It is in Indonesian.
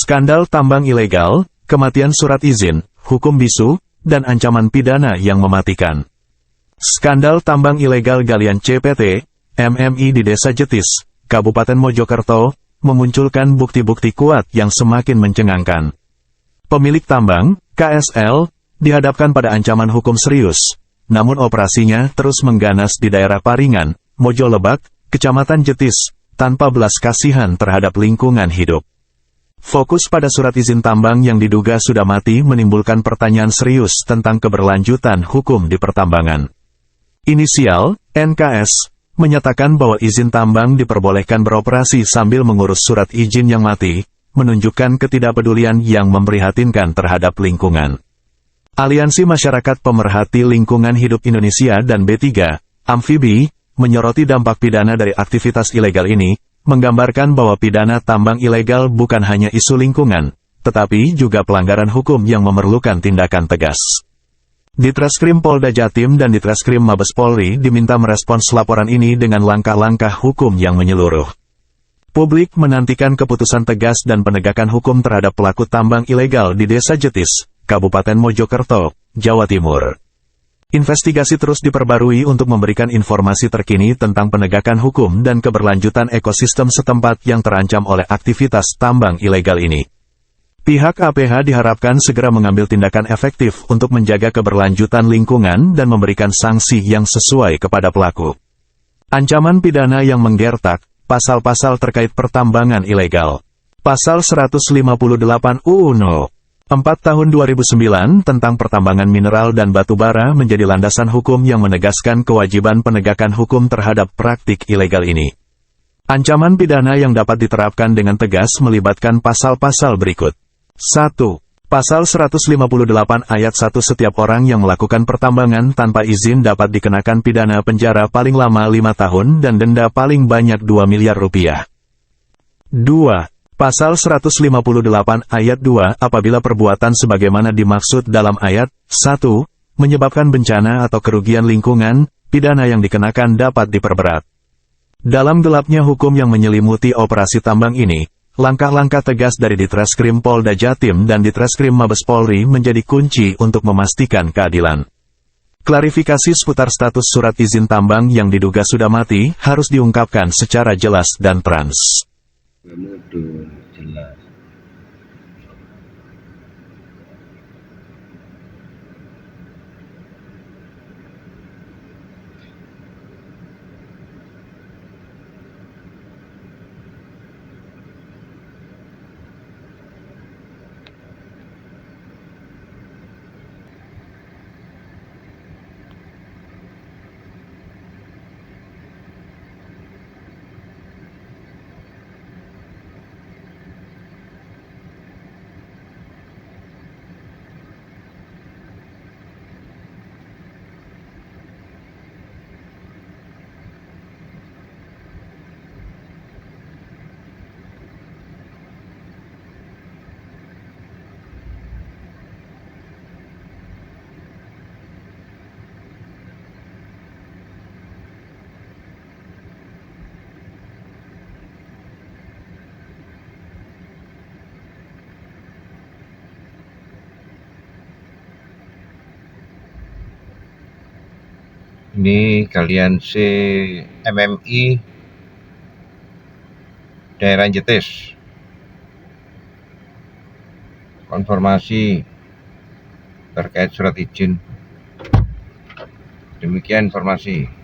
Skandal tambang ilegal, kematian surat izin, hukum bisu, dan ancaman pidana yang mematikan. Skandal tambang ilegal galian CPT, MMI di Desa Jetis, Kabupaten Mojokerto, memunculkan bukti-bukti kuat yang semakin mencengangkan. Pemilik tambang, KSL, dihadapkan pada ancaman hukum serius, namun operasinya terus mengganas di daerah Paringan, Mojolebak, Kecamatan Jetis, tanpa belas kasihan terhadap lingkungan hidup. Fokus pada surat izin tambang yang diduga sudah mati menimbulkan pertanyaan serius tentang keberlanjutan hukum di pertambangan. Inisial, NKS, menyatakan bahwa izin tambang diperbolehkan beroperasi sambil mengurus surat izin yang mati, menunjukkan ketidakpedulian yang memprihatinkan terhadap lingkungan. Aliansi Masyarakat Pemerhati Lingkungan Hidup Indonesia dan B3, Amfibi, menyoroti dampak pidana dari aktivitas ilegal ini, menggambarkan bahwa pidana tambang ilegal bukan hanya isu lingkungan, tetapi juga pelanggaran hukum yang memerlukan tindakan tegas. Ditreskrim Polda Jatim dan Ditreskrim Mabes Polri diminta merespons laporan ini dengan langkah-langkah hukum yang menyeluruh. Publik menantikan keputusan tegas dan penegakan hukum terhadap pelaku tambang ilegal di Desa Jetis, Kabupaten Mojokerto, Jawa Timur. Investigasi terus diperbarui untuk memberikan informasi terkini tentang penegakan hukum dan keberlanjutan ekosistem setempat yang terancam oleh aktivitas tambang ilegal ini. Pihak APH diharapkan segera mengambil tindakan efektif untuk menjaga keberlanjutan lingkungan dan memberikan sanksi yang sesuai kepada pelaku. Ancaman pidana yang menggertak, pasal-pasal terkait pertambangan ilegal. Pasal 158 UU No. 4 Tahun 2009 tentang pertambangan mineral dan batu bara menjadi landasan hukum yang menegaskan kewajiban penegakan hukum terhadap praktik ilegal ini. Ancaman pidana yang dapat diterapkan dengan tegas melibatkan pasal-pasal berikut. 1. Pasal 158 ayat 1 setiap orang yang melakukan pertambangan tanpa izin dapat dikenakan pidana penjara paling lama 5 tahun dan denda paling banyak 2 miliar rupiah. 2. Pasal 158 ayat 2 apabila perbuatan sebagaimana dimaksud dalam ayat 1, menyebabkan bencana atau kerugian lingkungan, pidana yang dikenakan dapat diperberat. Dalam gelapnya hukum yang menyelimuti operasi tambang ini, langkah-langkah tegas dari Ditreskrim Polda Jatim dan Ditreskrim Mabes Polri menjadi kunci untuk memastikan keadilan. Klarifikasi seputar status surat izin tambang yang diduga sudah mati harus diungkapkan secara jelas dan trans. Mudah, jelas. Ini kalian si MMI daerah Jetis, konfirmasi terkait surat izin. Demikian informasi.